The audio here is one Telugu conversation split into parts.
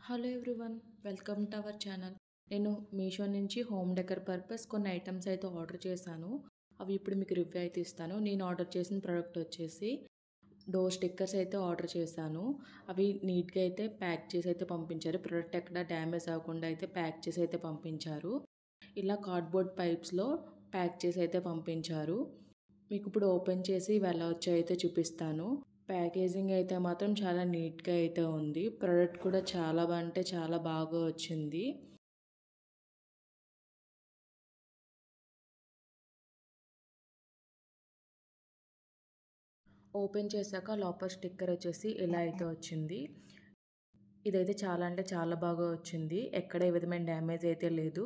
Hello everyone, welcome to our channel. నేను మీషో నుంచి హోమ్ డెకర్ పర్పస్ కొన్ని ఐటమ్స్ అయితే ఆర్డర్ చేశాను. అవి ఇప్పుడు మీకు రివ్యూ అయితే ఇస్తాను. నేను ఆర్డర్ చేసిన ప్రోడక్ట్ వచ్చేసి డోర్ స్టిక్కర్స్ అయితే ఆర్డర్ చేశాను. అవి నీట్గా అయితే ప్యాక్ చేసి అయితే పంపించారు. ప్రోడక్ట్ ఎక్కడ డ్యామేజ్ అవ్వకుండా అయితే ప్యాక్ చేసి అయితే పంపించారు. ఇలా కార్డ్బోర్డ్ పైప్స్లో ప్యాక్ చేసి అయితే పంపించారు. మీకు ఇప్పుడు ఓపెన్ చేసి ఇవి ఎలా వచ్చాయో అయితే చూపిస్తాను. ప్యాకేజింగ్ అయితే మాత్రం చాలా నీట్గా అయితే ఉంది. ప్రోడక్ట్ కూడా చాలా అంటే చాలా బాగా వచ్చింది. ఓపెన్ చేశాక లోపల స్టిక్కర్ వచ్చేసి ఇలా అయితే వచ్చింది. ఇదైతే చాలా అంటే చాలా బాగా వచ్చింది. ఎక్కడ ఏ విధమైన డ్యామేజ్ అయితే లేదు.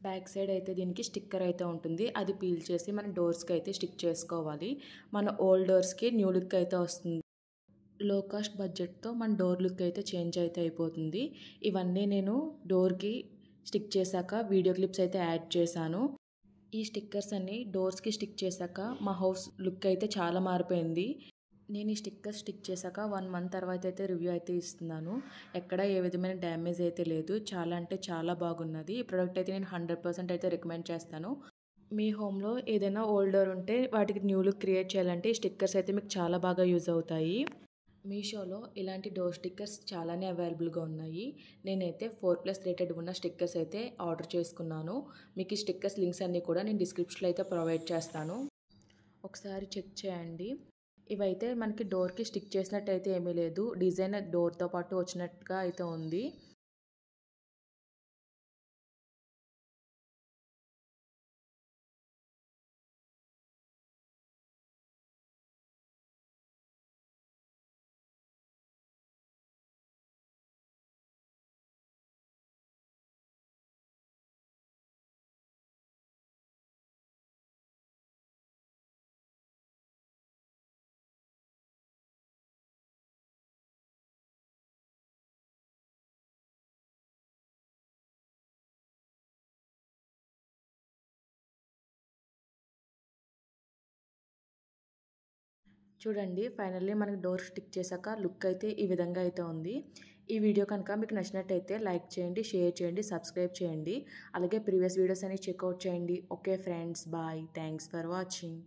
బ్యాక్ సైడ్ అయితే దీనికి స్టిక్కర్ అయితే ఉంటుంది. అది పీల్ చేసి మన డోర్స్కి అయితే స్టిక్ చేసుకోవాలి. మన ఓల్డ్ డోర్స్కి న్యూ లుక్ అయితే వస్తుంది. లో కాస్ట్ బడ్జెట్తో మన డోర్ లుక్ అయితే చేంజ్ అయితే అయిపోతుంది. ఇవన్నీ నేను డోర్కి స్టిక్ చేశాక వీడియో క్లిప్స్ అయితే యాడ్ చేశాను. ఈ స్టిక్కర్స్ అన్ని డోర్స్కి స్టిక్ చేశాక మా హౌస్ లుక్ అయితే చాలా మారిపోయింది. నేను ఈ స్టిక్కర్స్ స్టిక్ చేశాక 1 మంత్ తర్వాత అయితే రివ్యూ అయితే ఇస్తున్నాను. ఎక్కడ ఏ విధమైన డ్యామేజ్ అయితే లేదు. చాలా అంటే చాలా బాగున్నది. ఈ ప్రోడక్ట్ అయితే నేను 100% అయితే రికమెండ్ చేస్తాను. మీ హోమ్లో ఏదైనా ఓల్డ్ డోర్ ఉంటే వాటికి న్యూ లుక్ క్రియేట్ చేయాలంటే ఈ స్టిక్కర్స్ అయితే మీకు చాలా బాగా యూజ్ అవుతాయి. మీషోలో ఇలాంటి డోర్ స్టిక్కర్స్ చాలానే అవైలబుల్గా ఉన్నాయి. నేనైతే 4+ రేటెడ్ ఉన్న స్టిక్కర్స్ అయితే ఆర్డర్ చేసుకున్నాను. మీకు ఈ స్టిక్కర్స్ లింక్స్ అన్నీ కూడా నేను డిస్క్రిప్షన్లో అయితే ప్రొవైడ్ చేస్తాను. ఒకసారి చెక్ చేయండి. ఇవైతే మనకి డోర్కి స్టిక్ చేసినట్టు అయితే ఏమీ లేదు. డిజైన్ డోర్తో పాటు వచ్చినట్టుగా అయితే ఉంది. చూడండి, ఫైనల్లీ మనకి డోర్ స్టిక్ చేశాక లుక్ అయితే ఈ విధంగా అయితే ఉంది. ఈ వీడియో కనుక మీకు నచ్చినట్టయితే లైక్ చేయండి, షేర్ చేయండి, సబ్స్క్రైబ్ చేయండి. అలాగే ప్రీవియస్ వీడియోస్ అన్ని చెక్అవుట్ చేయండి. Okay friends, bye. Thanks for watching.